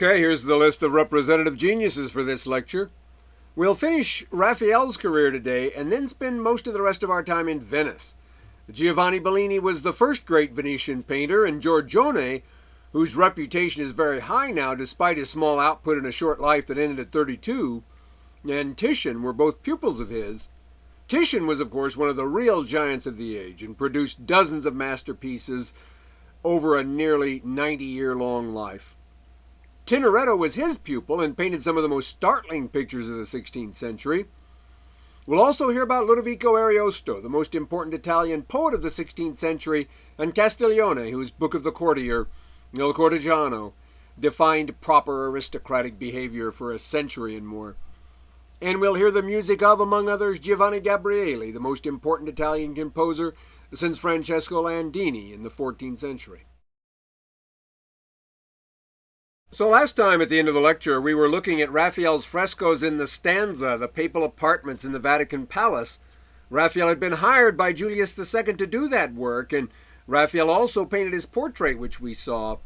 Okay, here's the list of representative geniuses for this lecture. We'll finish Raphael's career today and then spend most of the rest of our time in Venice. Giovanni Bellini was the first great Venetian painter, and Giorgione, whose reputation is very high now despite his small output in a short life that ended at 32, and Titian were both pupils of his. Titian was, of course, one of the real giants of the age and produced dozens of masterpieces over a nearly 90-year-long life. Tintoretto was his pupil and painted some of the most startling pictures of the 16th century. We'll also hear about Ludovico Ariosto, the most important Italian poet of the 16th century, and Castiglione, whose Book of the Courtier, Il Cortegiano, defined proper aristocratic behavior for a century and more. And we'll hear the music of, among others, Giovanni Gabrieli, the most important Italian composer since Francesco Landini in the 14th century. So last time at the end of the lecture, we were looking at Raphael's frescoes in the Stanza, the papal apartments in the Vatican Palace. Raphael had been hired by Julius II to do that work, and Raphael also painted his portrait, which we saw.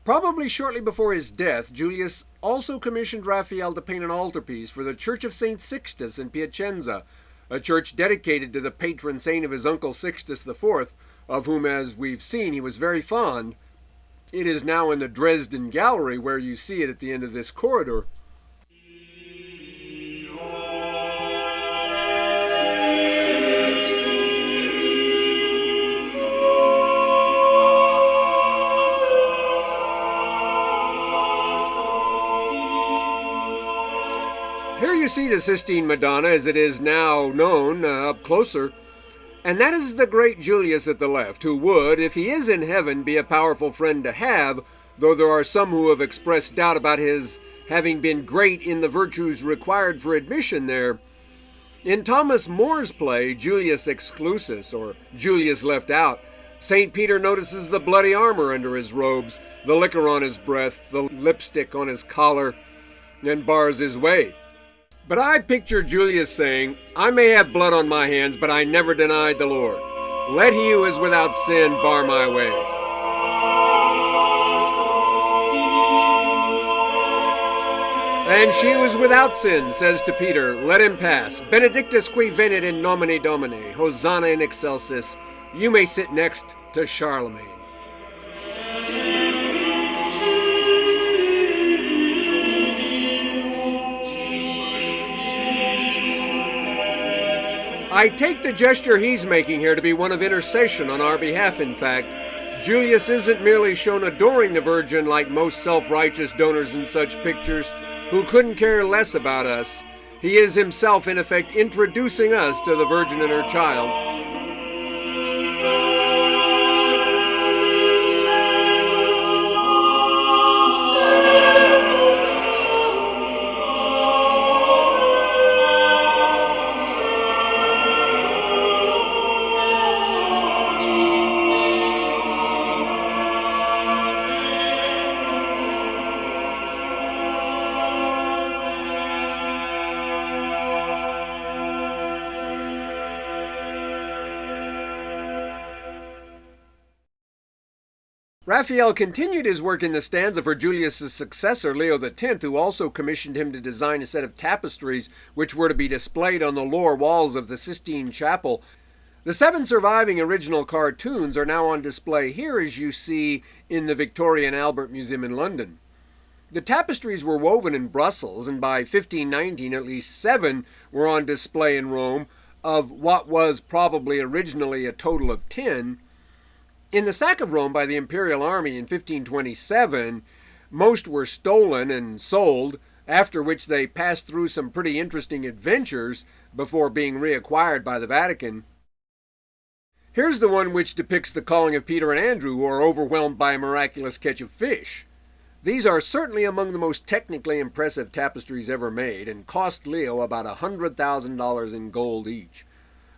Probably shortly before his death, Julius also commissioned Raphael to paint an altarpiece for the Church of St. Sixtus in Piacenza, a church dedicated to the patron saint of his uncle Sixtus IV, of whom, as we've seen, he was very fond. It is now in the Dresden Gallery, where you see it at the end of this corridor. Here you see the Sistine Madonna, as it is now known, up closer. And that is the great Julius at the left, who would, if he is in heaven, be a powerful friend to have, though there are some who have expressed doubt about his having been great in the virtues required for admission there. In Thomas More's play, Julius Exclusus, or Julius Left Out, St. Peter notices the bloody armor under his robes, the liquor on his breath, the lipstick on his collar, and bars his way. But I picture Julius saying, "I may have blood on my hands, but I never denied the Lord. Let he who is without sin bar my way." And she who is without sin says to Peter, "Let him pass. Benedictus qui venit in nomine Domini, Hosanna in excelsis." You may sit next to Charlemagne. I take the gesture he's making here to be one of intercession on our behalf, in fact. Julius isn't merely shown adoring the Virgin like most self-righteous donors in such pictures who couldn't care less about us. He is himself, in effect, introducing us to the Virgin and her child. Raphael continued his work in the Stanza for Julius' successor, Leo X, who also commissioned him to design a set of tapestries which were to be displayed on the lower walls of the Sistine Chapel. The 7 surviving original cartoons are now on display here, as you see in the Victoria and Albert Museum in London. The tapestries were woven in Brussels, and by 1519 at least 7 were on display in Rome, of what was probably originally a total of 10. In the sack of Rome by the Imperial Army in 1527, most were stolen and sold, after which they passed through some pretty interesting adventures before being reacquired by the Vatican. Here's the one which depicts the calling of Peter and Andrew, who are overwhelmed by a miraculous catch of fish. These are certainly among the most technically impressive tapestries ever made, and cost Leo about $100,000 in gold each.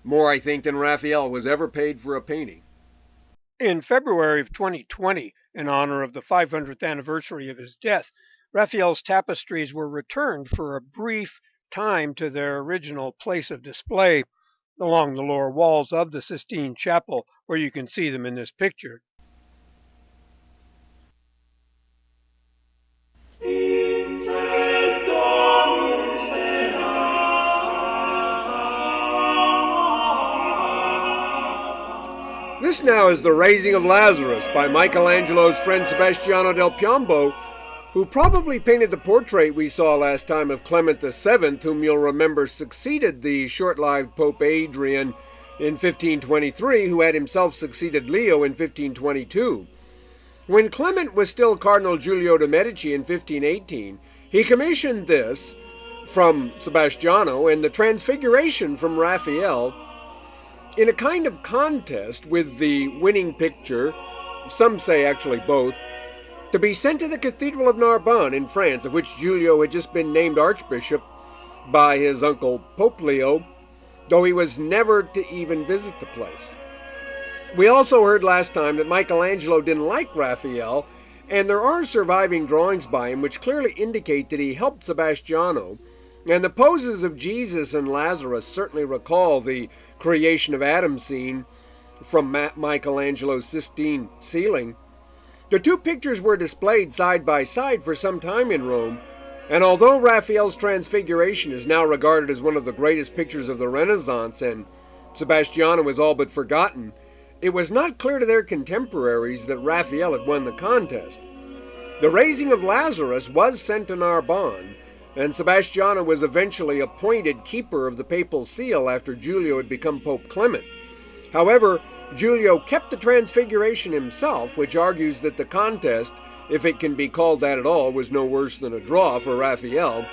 More, I think, than Raphael was ever paid for a painting. In February of 2020, in honor of the 500th anniversary of his death, Raphael's tapestries were returned for a brief time to their original place of display along the lower walls of the Sistine Chapel, where you can see them in this picture. This now is The Raising of Lazarus by Michelangelo's friend Sebastiano del Piombo, who probably painted the portrait we saw last time of Clement VII, whom you'll remember succeeded the short-lived Pope Adrian in 1523, who had himself succeeded Leo in 1522. When Clement was still Cardinal Giulio de' Medici in 1518, he commissioned this from Sebastiano and the Transfiguration from Raphael in a kind of contest with the winning picture, some say actually both, to be sent to the Cathedral of Narbonne in France, of which Giulio had just been named Archbishop by his uncle Pope Leo, though he was never to even visit the place. We also heard last time that Michelangelo didn't like Raphael, and there are surviving drawings by him which clearly indicate that he helped Sebastiano, and the poses of Jesus and Lazarus certainly recall the creation of Adam scene from Michelangelo's Sistine ceiling. The two pictures were displayed side by side for some time in Rome, and although Raphael's Transfiguration is now regarded as one of the greatest pictures of the Renaissance and Sebastiano is all but forgotten, it was not clear to their contemporaries that Raphael had won the contest. The Raising of Lazarus was sent to Narbonne, and Sebastiano was eventually appointed keeper of the papal seal after Giulio had become Pope Clement. However, Giulio kept the Transfiguration himself, which argues that the contest, if it can be called that at all, was no worse than a draw for Raphael.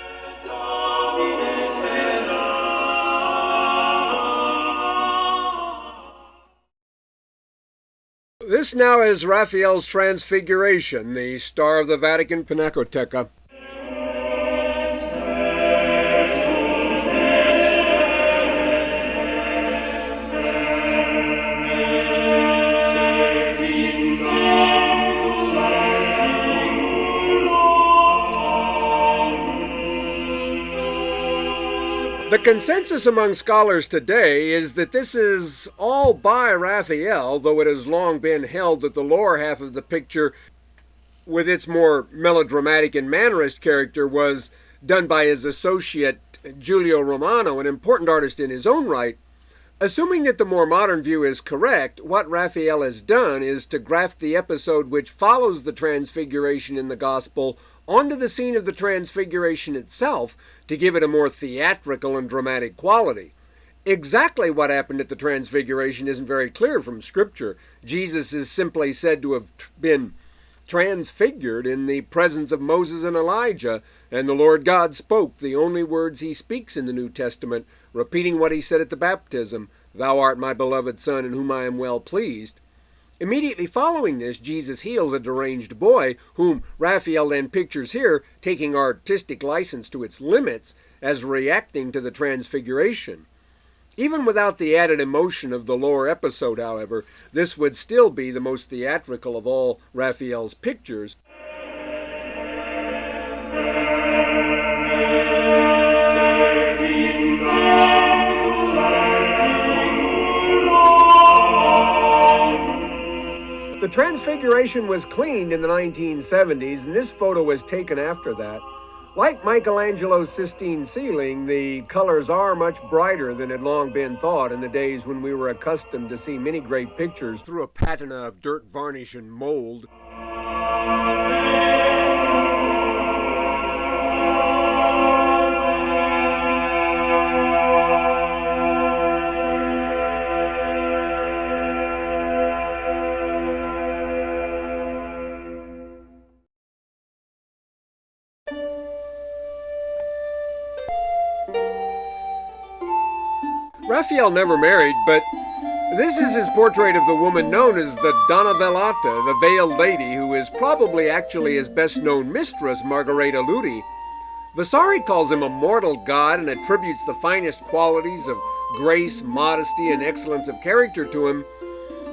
This now is Raphael's Transfiguration, the star of the Vatican Pinacoteca. The consensus among scholars today is that this is all by Raphael, though it has long been held that the lower half of the picture, with its more melodramatic and mannerist character, was done by his associate Giulio Romano, an important artist in his own right. Assuming that the more modern view is correct, what Raphael has done is to graft the episode which follows the Transfiguration in the Gospel onto the scene of the Transfiguration itself to give it a more theatrical and dramatic quality. Exactly what happened at the Transfiguration isn't very clear from Scripture. Jesus is simply said to have been transfigured in the presence of Moses and Elijah, and the Lord God spoke the only words he speaks in the New Testament, repeating what he said at the baptism, "Thou art my beloved Son, in whom I am well pleased." Immediately following this, Jesus heals a deranged boy, whom Raphael then pictures here, taking artistic license to its limits, as reacting to the Transfiguration. Even without the added emotion of the lower episode, however, this would still be the most theatrical of all Raphael's pictures. The Transfiguration was cleaned in the 1970s, and this photo was taken after that. Like Michelangelo's Sistine ceiling, the colors are much brighter than had long been thought in the days when we were accustomed to see many great pictures through a patina of dirt, varnish, and mold. Raphael never married, but this is his portrait of the woman known as the Donna Velata, the Veiled Lady, who is probably actually his best-known mistress, Margherita Ludi. Vasari calls him a mortal god and attributes the finest qualities of grace, modesty, and excellence of character to him,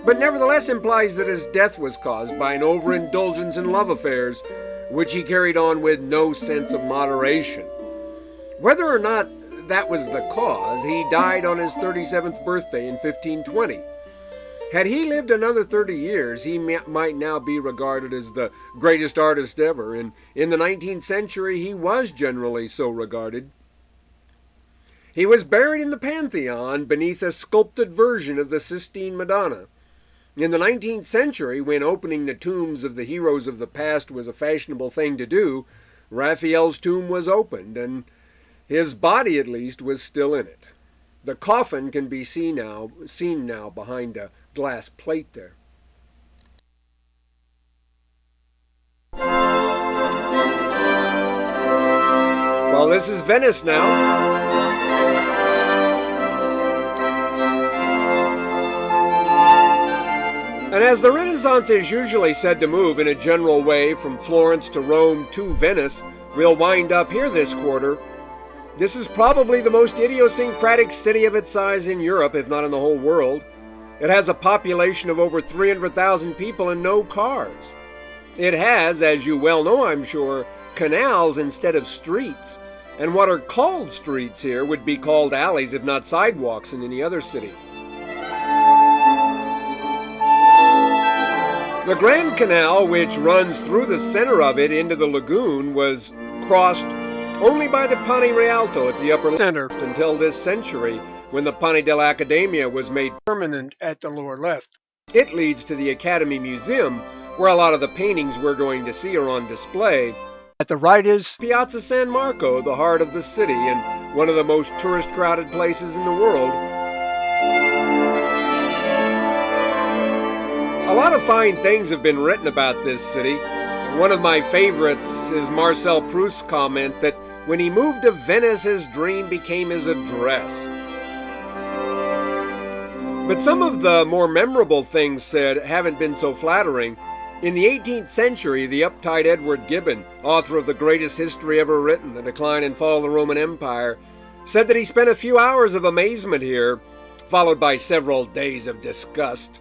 but nevertheless implies that his death was caused by an overindulgence in love affairs, which he carried on with no sense of moderation. Whether or not that was the cause, he died on his 37th birthday in 1520. Had he lived another 30 years, he might now be regarded as the greatest artist ever, and in the 19th century he was generally so regarded. He was buried in the Pantheon beneath a sculpted version of the Sistine Madonna. In the 19th century, when opening the tombs of the heroes of the past was a fashionable thing to do, Raphael's tomb was opened, and his body, at least, was still in it. The coffin can be seen now behind a glass plate there. Well, this is Venice now. And as the Renaissance is usually said to move in a general way from Florence to Rome to Venice, we'll wind up here this quarter. This is probably the most idiosyncratic city of its size in Europe, if not in the whole world. It has a population of over 300,000 people and no cars. It has, as you well know I'm sure, canals instead of streets. And what are called streets here would be called alleys, if not sidewalks, in any other city. The Grand Canal, which runs through the center of it into the lagoon, was crossed only by the Ponte Rialto at the upper center until this century, when the Ponte dell'Accademia was made permanent at the lower left. It leads to the Academy Museum, where a lot of the paintings we're going to see are on display. At the right is Piazza San Marco, the heart of the city and one of the most tourist-crowded places in the world. A lot of fine things have been written about this city. One of my favorites is Marcel Proust's comment that when he moved to Venice, his dream became his address. But some of the more memorable things said haven't been so flattering. In the 18th century, the uptight Edward Gibbon, author of the greatest history ever written, The Decline and Fall of the Roman Empire, said that he spent a few hours of amazement here, followed by several days of disgust.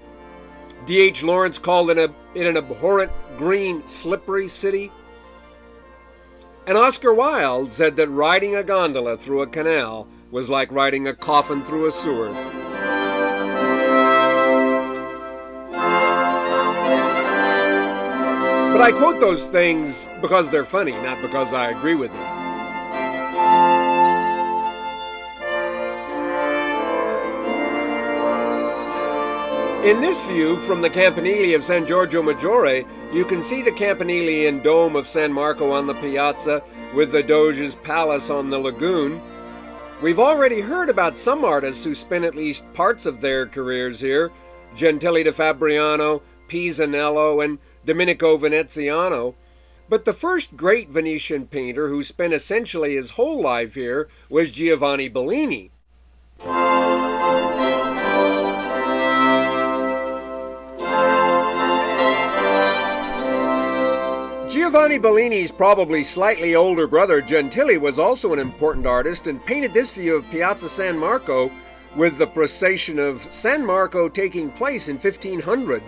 D.H. Lawrence called it an abhorrent, green, slippery city. And Oscar Wilde said that riding a gondola through a canal was like riding a coffin through a sewer. But I quote those things because they're funny, not because I agree with them. In this view from the Campanile of San Giorgio Maggiore, you can see the Campanile dome of San Marco on the piazza with the Doge's palace on the lagoon. We've already heard about some artists who spent at least parts of their careers here: Gentile da Fabriano, Pisanello, and Domenico Veneziano. But the first great Venetian painter who spent essentially his whole life here was Giovanni Bellini. Giovanni Bellini's probably slightly older brother, Gentile, was also an important artist and painted this view of Piazza San Marco with the procession of San Marco taking place in 1500.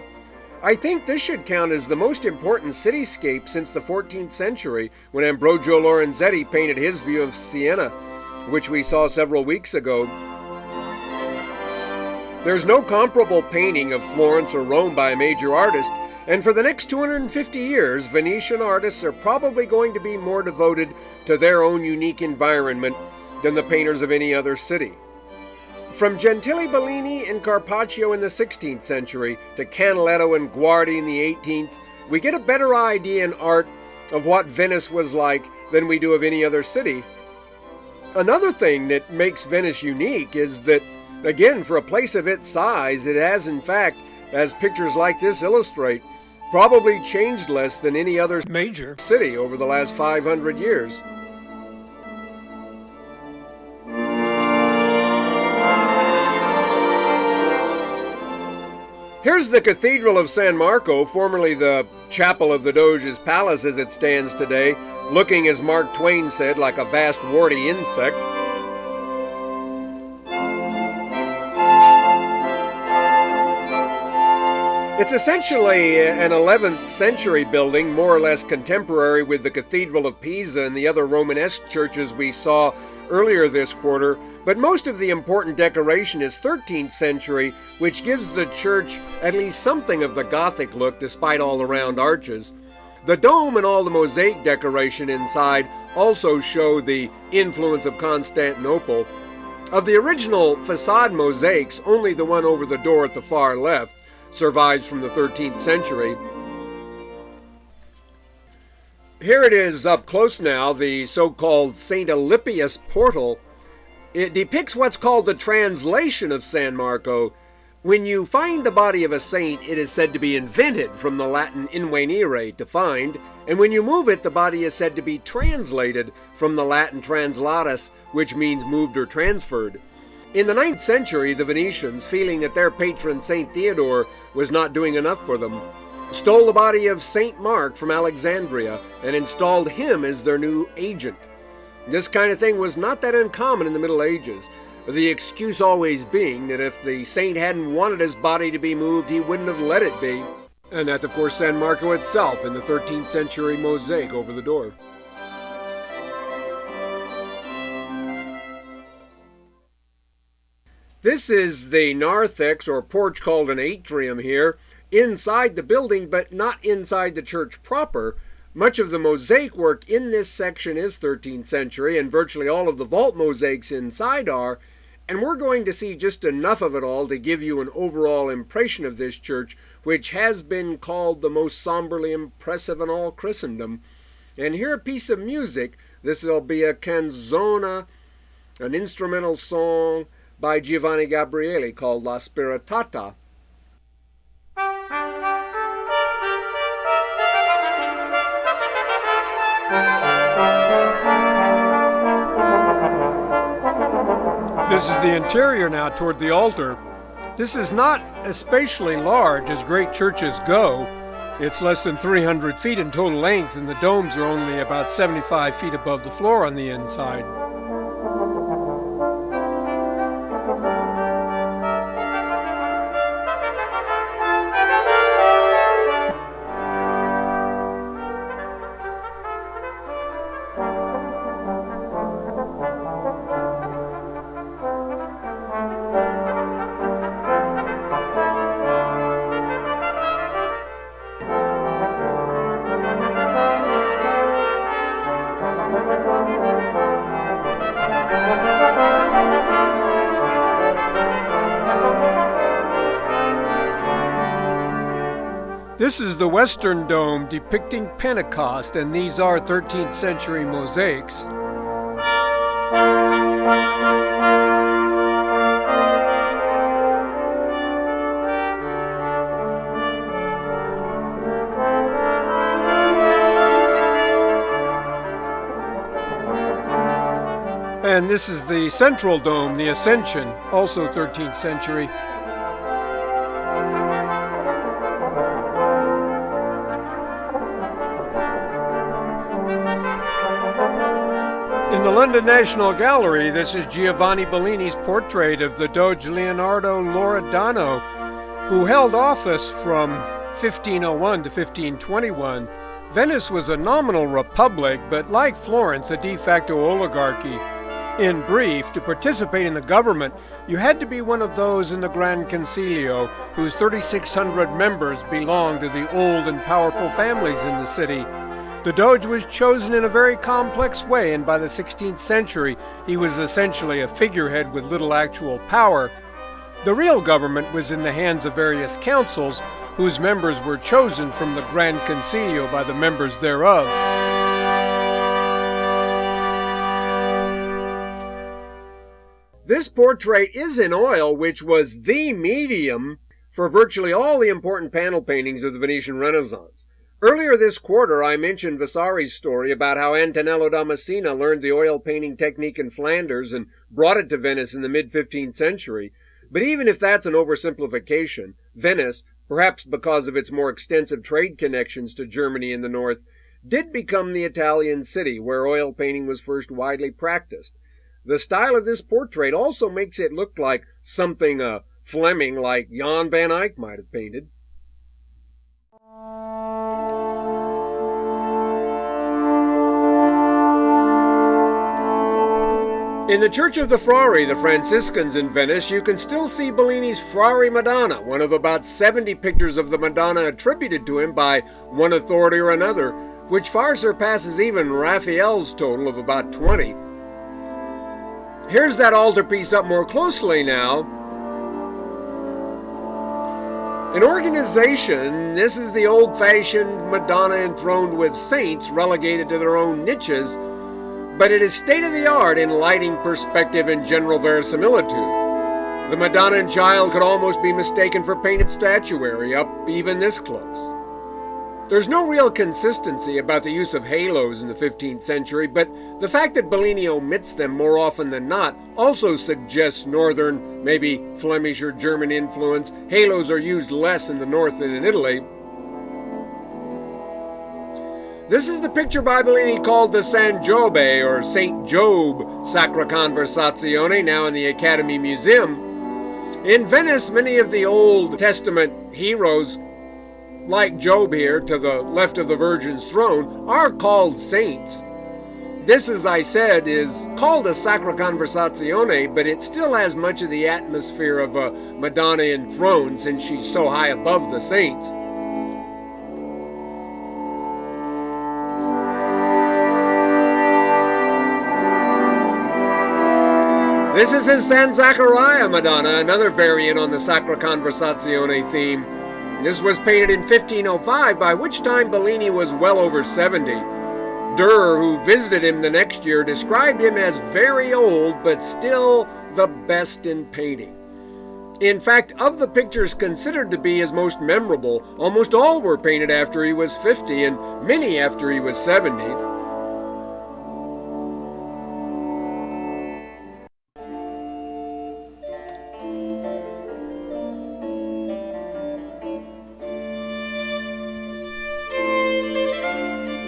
I think this should count as the most important cityscape since the 14th century, when Ambrogio Lorenzetti painted his view of Siena, which we saw several weeks ago. There's no comparable painting of Florence or Rome by a major artist, and for the next 250 years, Venetian artists are probably going to be more devoted to their own unique environment than the painters of any other city. From Gentile, Bellini, and Carpaccio in the 16th century to Canaletto and Guardi in the 18th, we get a better idea in art of what Venice was like than we do of any other city. Another thing that makes Venice unique is that, again, for a place of its size, it has in fact, as pictures like this illustrate, probably changed less than any other major city over the last 500 years. Here's the Cathedral of San Marco, formerly the Chapel of the Doge's Palace as it stands today, looking, as Mark Twain said, like a vast warty insect. It's essentially an 11th century building, more or less contemporary with the Cathedral of Pisa and the other Romanesque churches we saw earlier this quarter, but most of the important decoration is 13th century, which gives the church at least something of the Gothic look despite all the round arches. The dome and all the mosaic decoration inside also show the influence of Constantinople. Of the original facade mosaics, only the one over the door at the far left, survives from the 13th century. Here it is up close now, the so-called St. Alypius portal. It depicts what's called the translation of San Marco. When you find the body of a saint, it is said to be invented, from the Latin invenire, to find, and when you move it, the body is said to be translated, from the Latin translatus, which means moved or transferred. In the 9th century, the Venetians, feeling that their patron Saint Theodore was not doing enough for them, stole the body of Saint Mark from Alexandria and installed him as their new agent. This kind of thing was not that uncommon in the Middle Ages, the excuse always being that if the saint hadn't wanted his body to be moved, he wouldn't have let it be. And that's, of course, San Marco itself in the 13th century mosaic over the door. This is the narthex, or porch, called an atrium here, inside the building, but not inside the church proper. Much of the mosaic work in this section is 13th century, and virtually all of the vault mosaics inside are, and we're going to see just enough of it all to give you an overall impression of this church, which has been called the most somberly impressive in all Christendom. And here a piece of music. This will be a canzona, an instrumental song by Giovanni Gabrieli called La Spiritata. This is the interior now toward the altar. This is not especially large as great churches go. It's less than 300 feet in total length, and the domes are only about 75 feet above the floor on the inside. This is the Western Dome depicting Pentecost, and these are 13th century mosaics. And this is the Central Dome, the Ascension, also 13th century. In the London National Gallery, this is Giovanni Bellini's portrait of the Doge Leonardo Loredano, who held office from 1501 to 1521. Venice was a nominal republic, but like Florence, a de facto oligarchy. In brief, to participate in the government, you had to be one of those in the Grand Concilio, whose 3,600 members belonged to the old and powerful families in the city. The Doge was chosen in a very complex way, and by the 16th century, he was essentially a figurehead with little actual power. The real government was in the hands of various councils, whose members were chosen from the Grand Concilio by the members thereof. This portrait is in oil, which was the medium for virtually all the important panel paintings of the Venetian Renaissance. Earlier this quarter, I mentioned Vasari's story about how Antonello da Messina learned the oil painting technique in Flanders and brought it to Venice in the mid-15th century. But even if that's an oversimplification, Venice, perhaps because of its more extensive trade connections to Germany in the north, did become the Italian city where oil painting was first widely practiced. The style of this portrait also makes it look like something a Fleming like Jan van Eyck might have painted. In the Church of the Frari, the Franciscans in Venice, you can still see Bellini's Frari Madonna, one of about 70 pictures of the Madonna attributed to him by one authority or another, which far surpasses even Raphael's total of about 20. Here's that altarpiece up more closely now. In organization, this is the old-fashioned Madonna enthroned with saints relegated to their own niches, but it is state-of-the-art in lighting, perspective, and general verisimilitude. The Madonna and Child could almost be mistaken for painted statuary, up even this close. There's no real consistency about the use of halos in the 15th century, but the fact that Bellini omits them more often than not also suggests northern, maybe Flemish or German influence. Halos are used less in the north than in Italy. This is the picture by Bellini called the San Giobbe, or St. Job, Sacra Conversazione, now in the Academy Museum. In Venice, many of the Old Testament heroes, like Job here, to the left of the Virgin's throne, are called saints. This, as I said, is called a Sacra Conversazione, but it still has much of the atmosphere of a Madonna enthroned since she's so high above the saints. This is his San Zaccaria Madonna, another variant on the Sacra Conversazione theme. This was painted in 1505, by which time Bellini was well over 70. Durer, who visited him the next year, described him as very old, but still the best in painting. In fact, of the pictures considered to be his most memorable, almost all were painted after he was 50, and many after he was 70.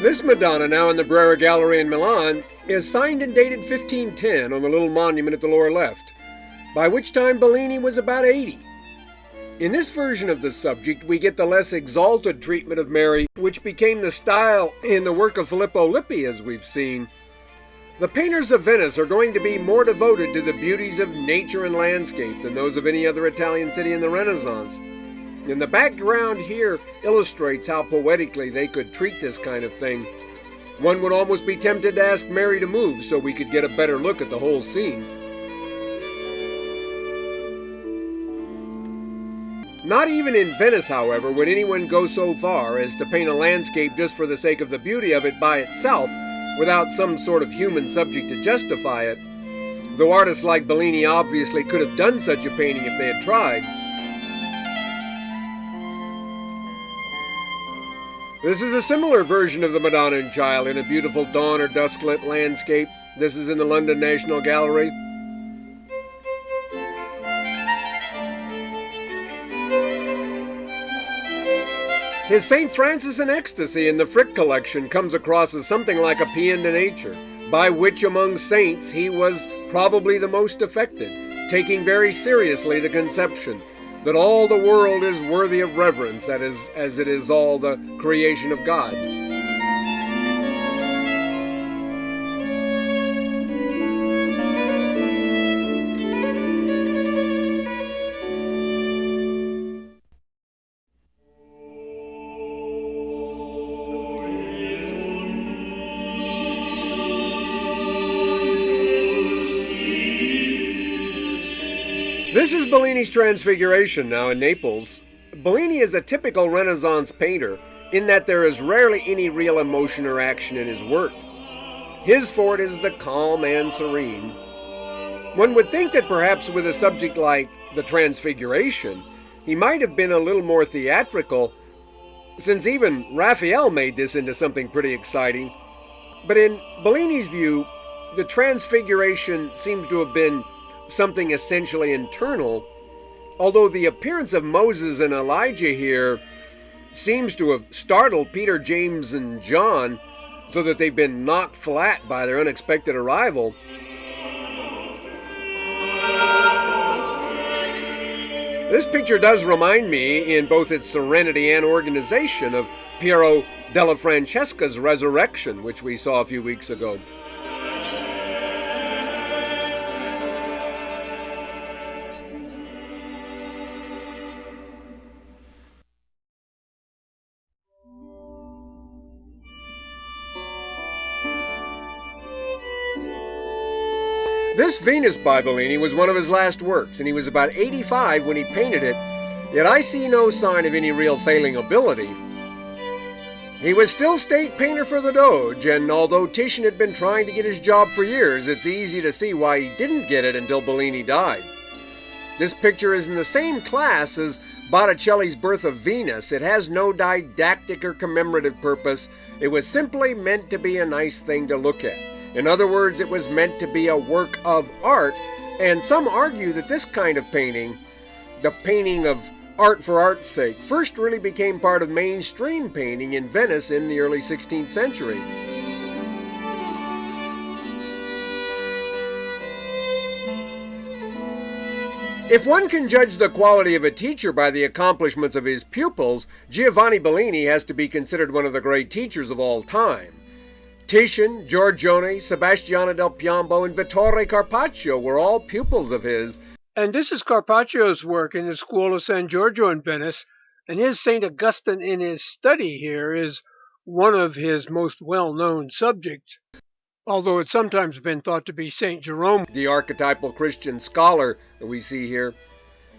This Madonna, now in the Brera Gallery in Milan, is signed and dated 1510 on the little monument at the lower left, by which time Bellini was about 80. In this version of the subject, we get the less exalted treatment of Mary, which became the style in the work of Filippo Lippi, as we've seen. The painters of Venice are going to be more devoted to the beauties of nature and landscape than those of any other Italian city in the Renaissance. And the background here illustrates how poetically they could treat this kind of thing. One would almost be tempted to ask Mary to move so we could get a better look at the whole scene. Not even in Venice, however, would anyone go so far as to paint a landscape just for the sake of the beauty of it by itself, without some sort of human subject to justify it. Though artists like Bellini obviously could have done such a painting if they had tried. This is a similar version of the Madonna and Child in a beautiful dawn or dusk-lit landscape. This is in the London National Gallery. His St. Francis in Ecstasy in the Frick collection comes across as something like a paean to nature, by which among saints he was probably the most affected, taking very seriously the conception that all the world is worthy of reverence, as it is all the creation of God. This is Bellini's Transfiguration now in Naples. Bellini is a typical Renaissance painter in that there is rarely any real emotion or action in his work. His forte is the calm and serene. One would think that perhaps with a subject like the Transfiguration, he might have been a little more theatrical, since even Raphael made this into something pretty exciting. But in Bellini's view, the Transfiguration seems to have been something essentially internal, although the appearance of Moses and Elijah here seems to have startled Peter, James, and John so that they've been knocked flat by their unexpected arrival. This picture does remind me, in both its serenity and organization, of Piero della Francesca's Resurrection, which we saw a few weeks ago. This Venus by Bellini was one of his last works, and he was about 85 when he painted it, Yet I see no sign of any real failing ability. He was still state painter for the Doge, and although Titian had been trying to get his job for years, it's easy to see why he didn't get it until Bellini died. This picture is in the same class as Botticelli's Birth of Venus. It has no didactic or commemorative purpose. It was simply meant to be a nice thing to look at. In other words, it was meant to be a work of art, and some argue that this kind of painting, the painting of art for art's sake, first really became part of mainstream painting in Venice in the early 16th century. If one can judge the quality of a teacher by the accomplishments of his pupils, Giovanni Bellini has to be considered one of the great teachers of all time. Titian, Giorgione, Sebastiano del Piombo, and Vittore Carpaccio were all pupils of his. And this is Carpaccio's work in the School of San Giorgio in Venice, and his St. Augustine in his study here is one of his most well-known subjects, although it's sometimes been thought to be St. Jerome, the archetypal Christian scholar that we see here.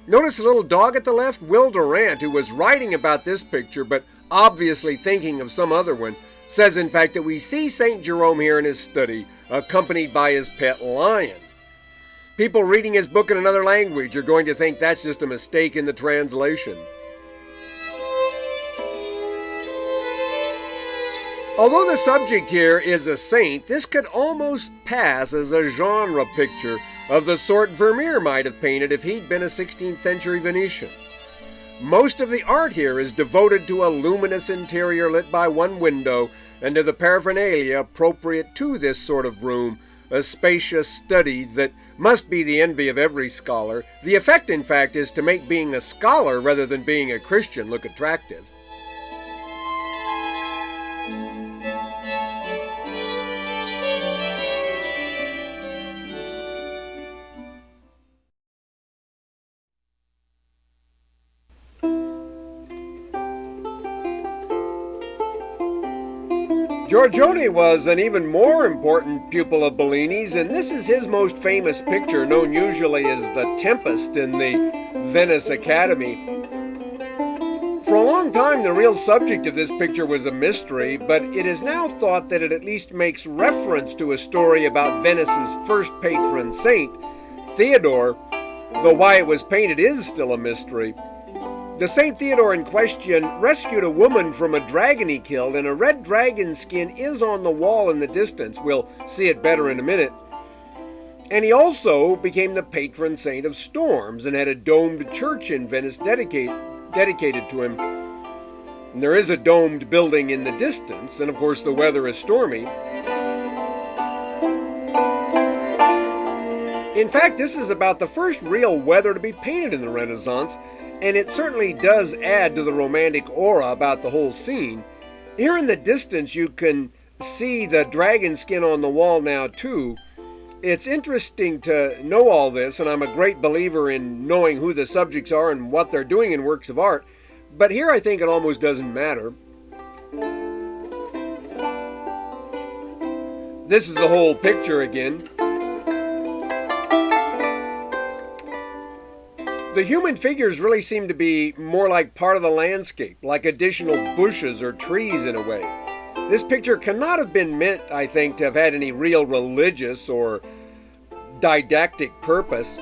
Notice the little dog at the left? Will Durant, who was writing about this picture but obviously thinking of some other one, says in fact that we see St. Jerome here in his study, accompanied by his pet lion. People reading his book in another language are going to think that's just a mistake in the translation. Although the subject here is a saint, this could almost pass as a genre picture of the sort Vermeer might have painted if he'd been a 16th century Venetian. Most of the art here is devoted to a luminous interior lit by one window and to the paraphernalia appropriate to this sort of room, a spacious study that must be the envy of every scholar. The effect, in fact, is to make being a scholar rather than being a Christian look attractive. Giorgione was an even more important pupil of Bellini's, and this is his most famous picture, known usually as The Tempest in the Venice Academy. For a long time, the real subject of this picture was a mystery, but it is now thought that it at least makes reference to a story about Venice's first patron saint, Theodore, though why it was painted is still a mystery. The Saint Theodore in question rescued a woman from a dragon he killed, and a red dragon skin is on the wall in the distance. We'll see it better in a minute. And he also became the patron saint of storms and had a domed church in Venice dedicated to him. And there is a domed building in the distance, and of course the weather is stormy. In fact, this is about the first real weather to be painted in the Renaissance, and it certainly does add to the romantic aura about the whole scene. Here in the distance you can see the dragon skin on the wall now too. It's interesting to know all this, and I'm a great believer in knowing who the subjects are and what they're doing in works of art, but here I think it almost doesn't matter. This is the whole picture again. The human figures really seem to be more like part of the landscape, like additional bushes or trees in a way. This picture cannot have been meant, I think, to have had any real religious or didactic purpose.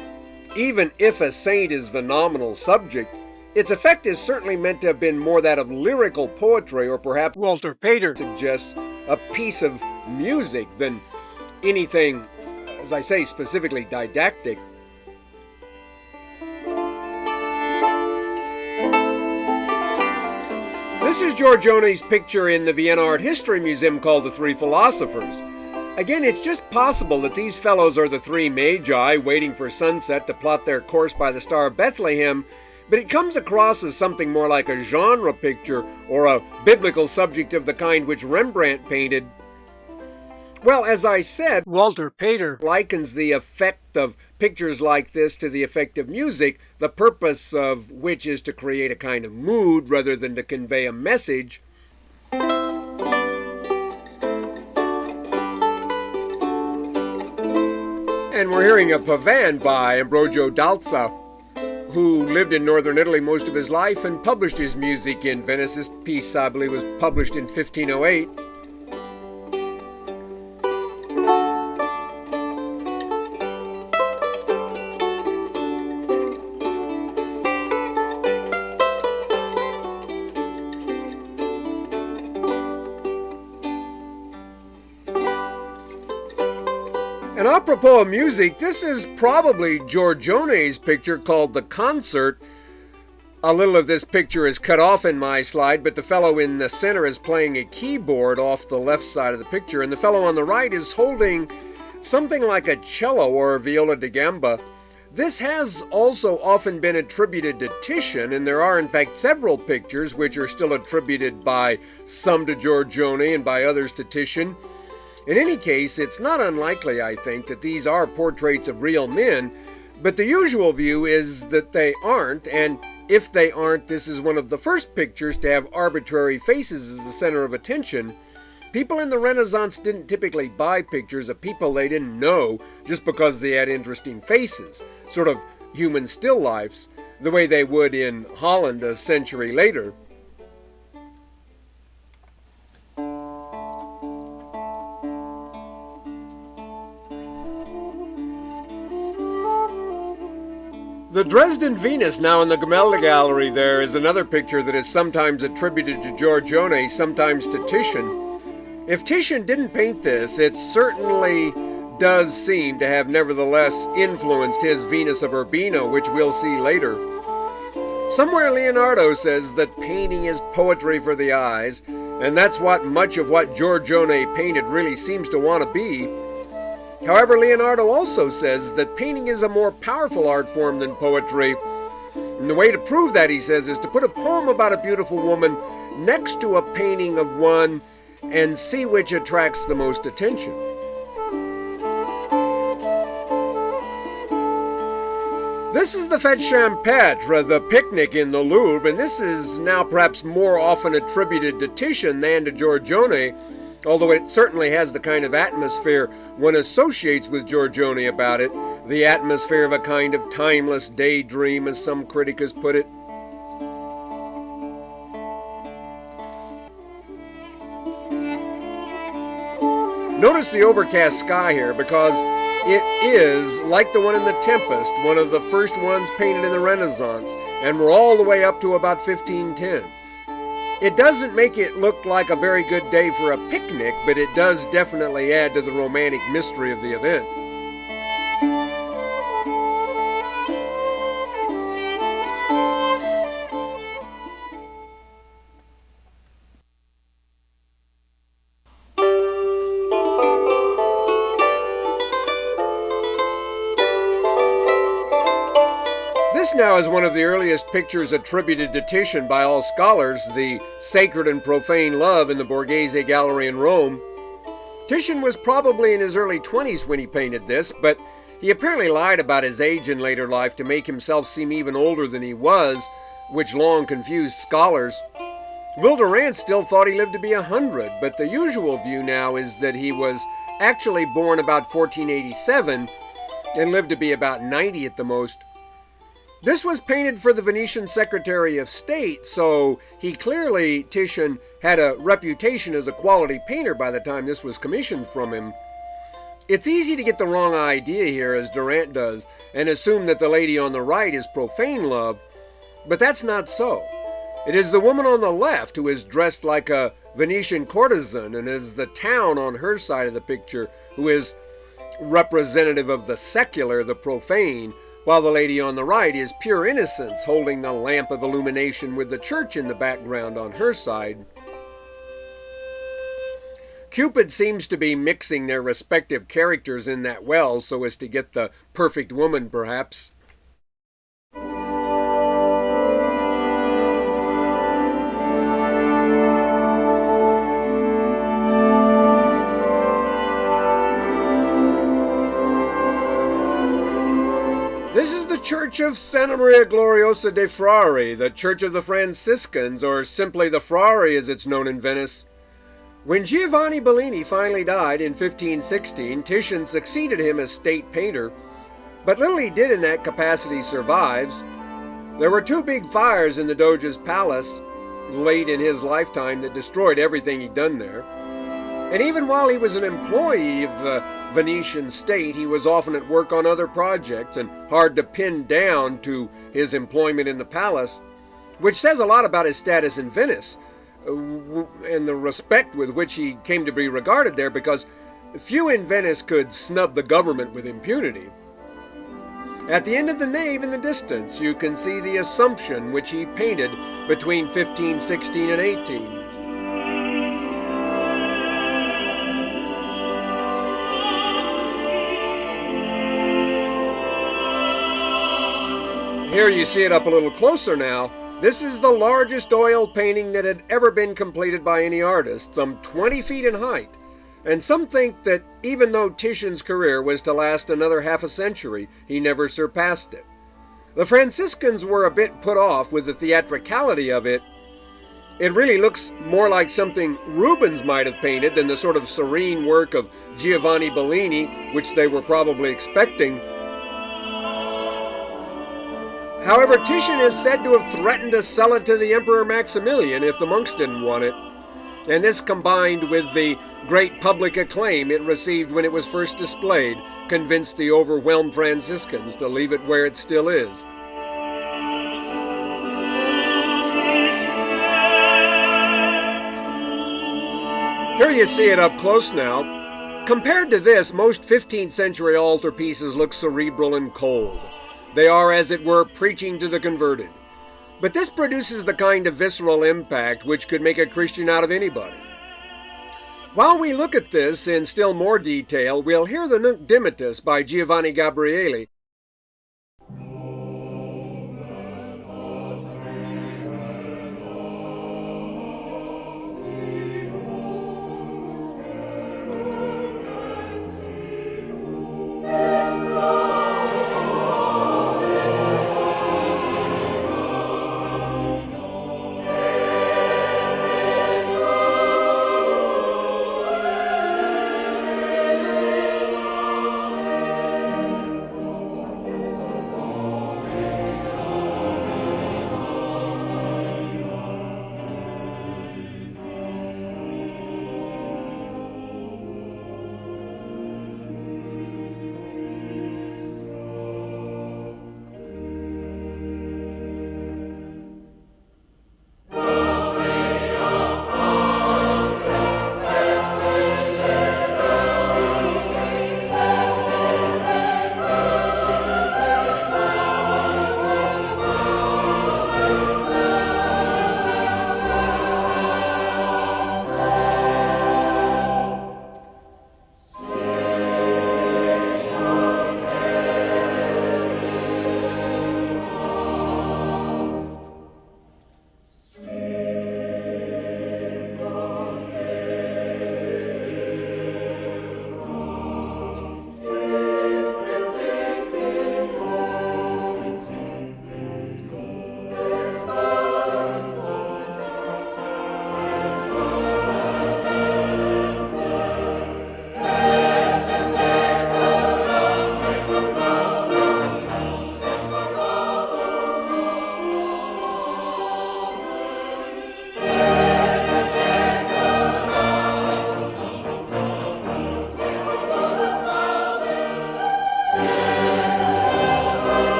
Even if a saint is the nominal subject, its effect is certainly meant to have been more that of lyrical poetry, or perhaps Walter Pater suggests a piece of music than anything, as I say, specifically didactic. This is Giorgione's picture in the Vienna Art History Museum called The Three Philosophers. Again, it's just possible that these fellows are the three magi waiting for sunset to plot their course by the Star of Bethlehem, but it comes across as something more like a genre picture or a biblical subject of the kind which Rembrandt painted. Well, as I said, Walter Pater likens the effect of pictures like this to the effect of music, the purpose of which is to create a kind of mood rather than to convey a message. And we're hearing a Pavan by Ambrogio Dalza, who lived in northern Italy most of his life and published his music in Venice. This piece, I believe, was published in 1508. And apropos of music, this is probably Giorgione's picture called The Concert. A little of this picture is cut off in my slide, but the fellow in the center is playing a keyboard off the left side of the picture, and the fellow on the right is holding something like a cello or a viola da gamba. This has also often been attributed to Titian, and there are in fact several pictures which are still attributed by some to Giorgione and by others to Titian. In any case, it's not unlikely, I think, that these are portraits of real men, but the usual view is that they aren't, and if they aren't, this is one of the first pictures to have arbitrary faces as the center of attention. People in the Renaissance didn't typically buy pictures of people they didn't know just because they had interesting faces, sort of human still lifes, the way they would in Holland a century later. The Dresden Venus, now in the Gemälde Gallery there, is another picture that is sometimes attributed to Giorgione, sometimes to Titian. If Titian didn't paint this, it certainly does seem to have nevertheless influenced his Venus of Urbino, which we'll see later. Somewhere Leonardo says that painting is poetry for the eyes, and that's what much of what Giorgione painted really seems to want to be. However, Leonardo also says that painting is a more powerful art form than poetry. And the way to prove that, he says, is to put a poem about a beautiful woman next to a painting of one and see which attracts the most attention. This is the Fête Champêtre, the picnic in the Louvre, and this is now perhaps more often attributed to Titian than to Giorgione, although it certainly has the kind of atmosphere one associates with Giorgione about it, the atmosphere of a kind of timeless daydream, as some critic has put it. Notice the overcast sky here, because it is, like the one in The Tempest, one of the first ones painted in the Renaissance, and we're all the way up to about 1510. It doesn't make it look like a very good day for a picnic, but it does definitely add to the romantic mystery of the event. This now is one of the earliest pictures attributed to Titian by all scholars, the Sacred and Profane Love in the Borghese Gallery in Rome. Titian was probably in his early 20s when he painted this, but he apparently lied about his age in later life to make himself seem even older than he was, which long confused scholars. Will Durant still thought he lived to be 100, but the usual view now is that he was actually born about 1487 and lived to be about 90 at the most. This was painted for the Venetian Secretary of State, so Titian had a reputation as a quality painter by the time this was commissioned from him. It's easy to get the wrong idea here, as Durant does, and assume that the lady on the right is profane love, but that's not so. It is the woman on the left who is dressed like a Venetian courtesan, and is the town on her side of the picture who is representative of the secular, the profane, while the lady on the right is pure innocence, holding the lamp of illumination with the church in the background on her side. Cupid seems to be mixing their respective characters in that well so as to get the perfect woman, perhaps. This is the Church of Santa Maria Gloriosa dei Frari, the Church of the Franciscans, or simply the Frari as it's known in Venice. When Giovanni Bellini finally died in 1516, Titian succeeded him as state painter, but little he did in that capacity survives. There were two big fires in the Doge's palace late in his lifetime that destroyed everything he'd done there. And even while he was an employee of the Venetian state, he was often at work on other projects and hard to pin down to his employment in the palace, which says a lot about his status in Venice and the respect with which he came to be regarded there, because few in Venice could snub the government with impunity. At the end of the nave in the distance, you can see the Assumption which he painted between 1516 and 18. Here you see it up a little closer now. This is the largest oil painting that had ever been completed by any artist, some 20 feet in height. And some think that even though Titian's career was to last another half a century, he never surpassed it. The Franciscans were a bit put off with the theatricality of it. It really looks more like something Rubens might have painted than the sort of serene work of Giovanni Bellini, which they were probably expecting. However, Titian is said to have threatened to sell it to the Emperor Maximilian if the monks didn't want it, and this, combined with the great public acclaim it received when it was first displayed, convinced the overwhelmed Franciscans to leave it where it still is. Here you see it up close now. Compared to this, most 15th century altar pieces look cerebral and cold. They are, as it were, preaching to the converted. But this produces the kind of visceral impact which could make a Christian out of anybody. While we look at this in still more detail, we'll hear the Nunc Dimittis by Giovanni Gabrieli.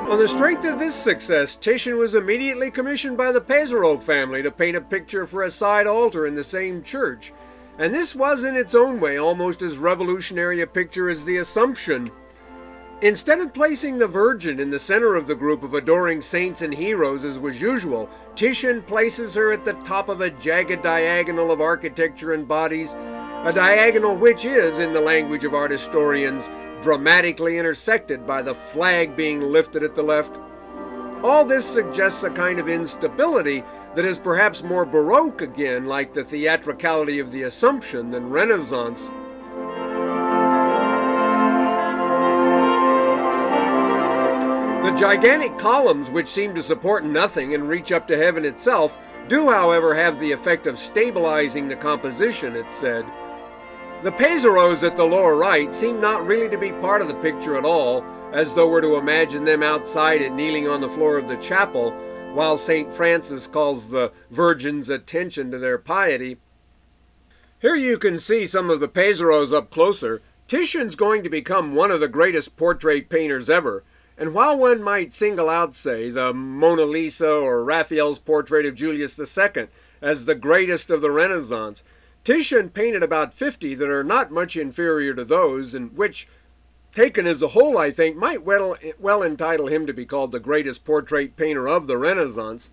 On the strength of this success, Titian was immediately commissioned by the Pesaro family to paint a picture for a side altar in the same church, and this was in its own way almost as revolutionary a picture as the Assumption. Instead of placing the Virgin in the center of the group of adoring saints and heroes as was usual, Titian places her at the top of a jagged diagonal of architecture and bodies, a diagonal which is, in the language of art historians, dramatically intersected by the flag being lifted at the left. All this suggests a kind of instability that is perhaps more Baroque again, like the theatricality of the Assumption, than Renaissance. The gigantic columns, which seem to support nothing and reach up to heaven itself, do, however, have the effect of stabilizing the composition, it's said. The Pézeros at the lower right seem not really to be part of the picture at all, as though we're to imagine them outside it kneeling on the floor of the chapel, while St. Francis calls the Virgin's attention to their piety. Here you can see some of the Pézeros up closer. Titian's going to become one of the greatest portrait painters ever. And while one might single out, say, the Mona Lisa or Raphael's portrait of Julius II as the greatest of the Renaissance, Titian painted about 50 that are not much inferior to those, and which, taken as a whole, I think, might well entitle him to be called the greatest portrait painter of the Renaissance.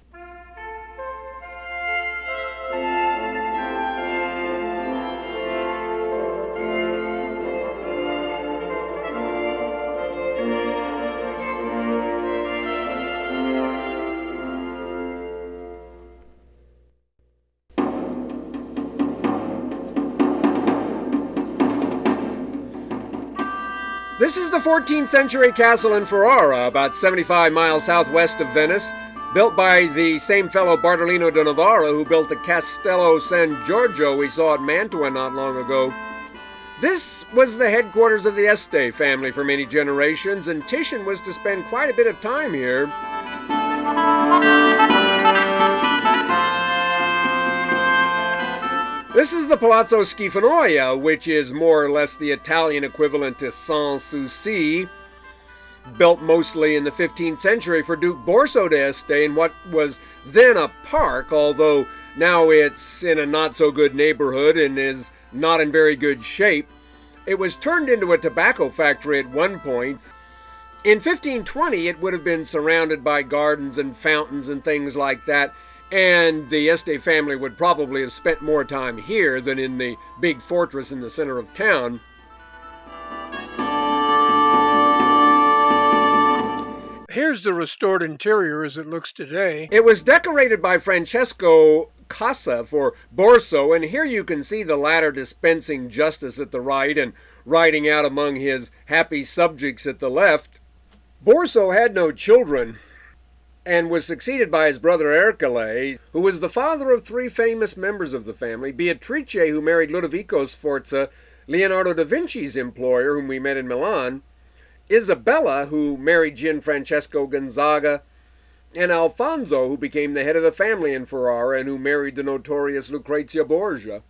This is the 14th century castle in Ferrara, about 75 miles southwest of Venice, built by the same fellow Bartolino da Novara who built the Castello San Giorgio we saw at Mantua not long ago. This was the headquarters of the Este family for many generations, and Titian was to spend quite a bit of time here. This is the Palazzo Schifanoia, which is more or less the Italian equivalent to Sans Souci, built mostly in the 15th century for Duke Borso d'Este in what was then a park, although now it's in a not-so-good neighborhood and is not in very good shape. It was turned into a tobacco factory at one point. In 1520, it would have been surrounded by gardens and fountains and things like that, and the Este family would probably have spent more time here than in the big fortress in the center of town. Here's the restored interior as it looks today. It was decorated by Francesco Casa for Borso, and here you can see the latter dispensing justice at the right and riding out among his happy subjects at the left. Borso had no children, and was succeeded by his brother Ercole, who was the father of 3 famous members of the family: Beatrice, who married Ludovico Sforza, Leonardo da Vinci's employer, whom we met in Milan; Isabella, who married Gianfrancesco Gonzaga; and Alfonso, who became the head of the family in Ferrara and who married the notorious Lucrezia Borgia.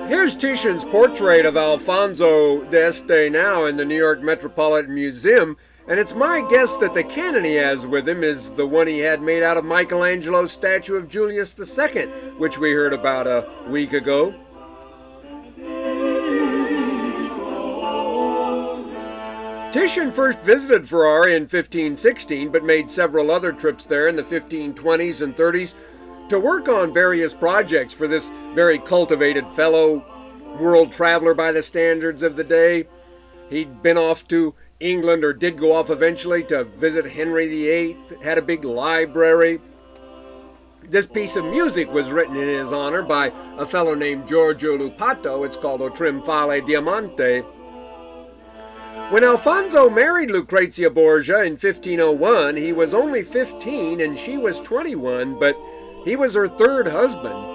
Here's Titian's portrait of Alfonso d'Este now in the New York Metropolitan Museum, and it's my guess that the cannon he has with him is the one he had made out of Michelangelo's statue of Julius II, which we heard about a week ago. Titian first visited Ferrara in 1516, but made several other trips there in the 1520s and 30s to work on various projects for this very cultivated fellow, world traveler by the standards of the day. He'd been off to England, or did go off eventually, to visit Henry VIII, had a big library. This piece of music was written in his honor by a fellow named Giorgio Lupato. It's called O Trionfale Diamante. When Alfonso married Lucrezia Borgia in 1501, he was only 15 and she was 21, but he was her 3rd husband.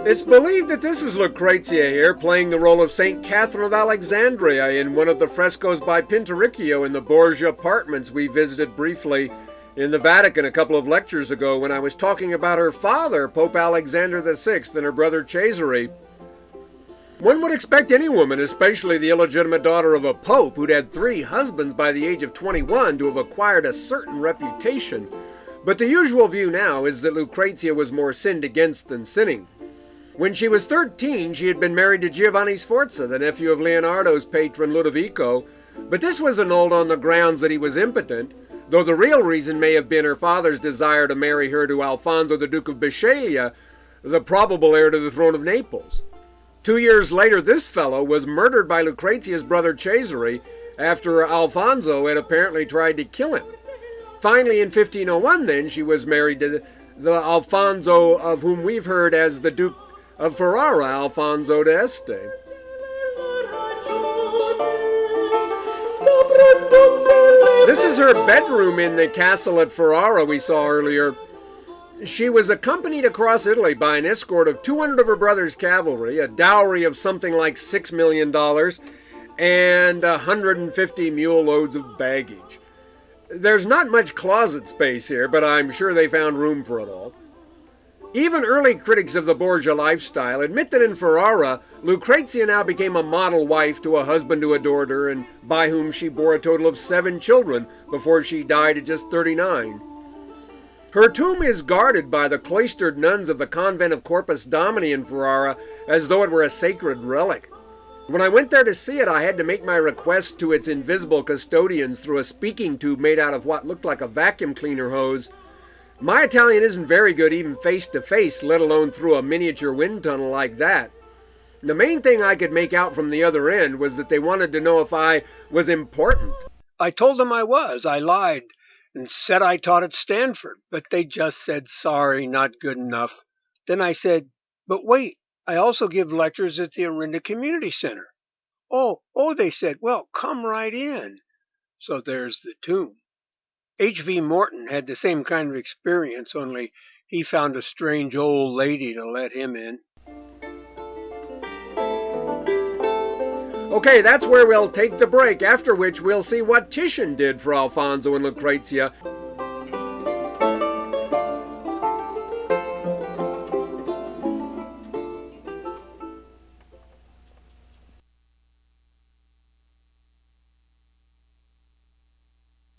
It's believed that this is Lucrezia here, playing the role of St. Catherine of Alexandria in one of the frescoes by Pinturicchio in the Borgia apartments we visited briefly in the Vatican a couple of lectures ago when I was talking about her father, Pope Alexander VI, and her brother Cesare. One would expect any woman, especially the illegitimate daughter of a pope who'd had 3 husbands by the age of 21, to have acquired a certain reputation. But the usual view now is that Lucrezia was more sinned against than sinning. When she was 13, she had been married to Giovanni Sforza, the nephew of Leonardo's patron Ludovico, but this was annulled on the grounds that he was impotent, though the real reason may have been her father's desire to marry her to Alfonso the Duke of Bisceglie, the probable heir to the throne of Naples. 2 years later, this fellow was murdered by Lucrezia's brother Cesare after Alfonso had apparently tried to kill him. Finally, in 1501, then, she was married to the Alfonso of whom we've heard as the Duke of Ferrara, Alfonso d'Este. This is her bedroom in the castle at Ferrara we saw earlier. She was accompanied across Italy by an escort of 200 of her brother's cavalry, a dowry of something like $6 million, and 150 mule loads of baggage. There's not much closet space here, but I'm sure they found room for it all. Even early critics of the Borgia lifestyle admit that in Ferrara, Lucrezia now became a model wife to a husband who adored her and by whom she bore a total of 7 children before she died at just 39. Her tomb is guarded by the cloistered nuns of the convent of Corpus Domini in Ferrara as though it were a sacred relic. When I went there to see it, I had to make my request to its invisible custodians through a speaking tube made out of what looked like a vacuum cleaner hose. My Italian isn't very good even face-to-face, let alone through a miniature wind tunnel like that. The main thing I could make out from the other end was that they wanted to know if I was important. I told them I was. I lied and said I taught at Stanford, but they just said, sorry, not good enough. Then I said, but wait, I also give lectures at the Orinda Community Center. Oh, they said, well, come right in. So there's the tomb. H.V. Morton had the same kind of experience, only he found a strange old lady to let him in. Okay, that's where we'll take the break, after which we'll see what Titian did for Alfonso and Lucrezia.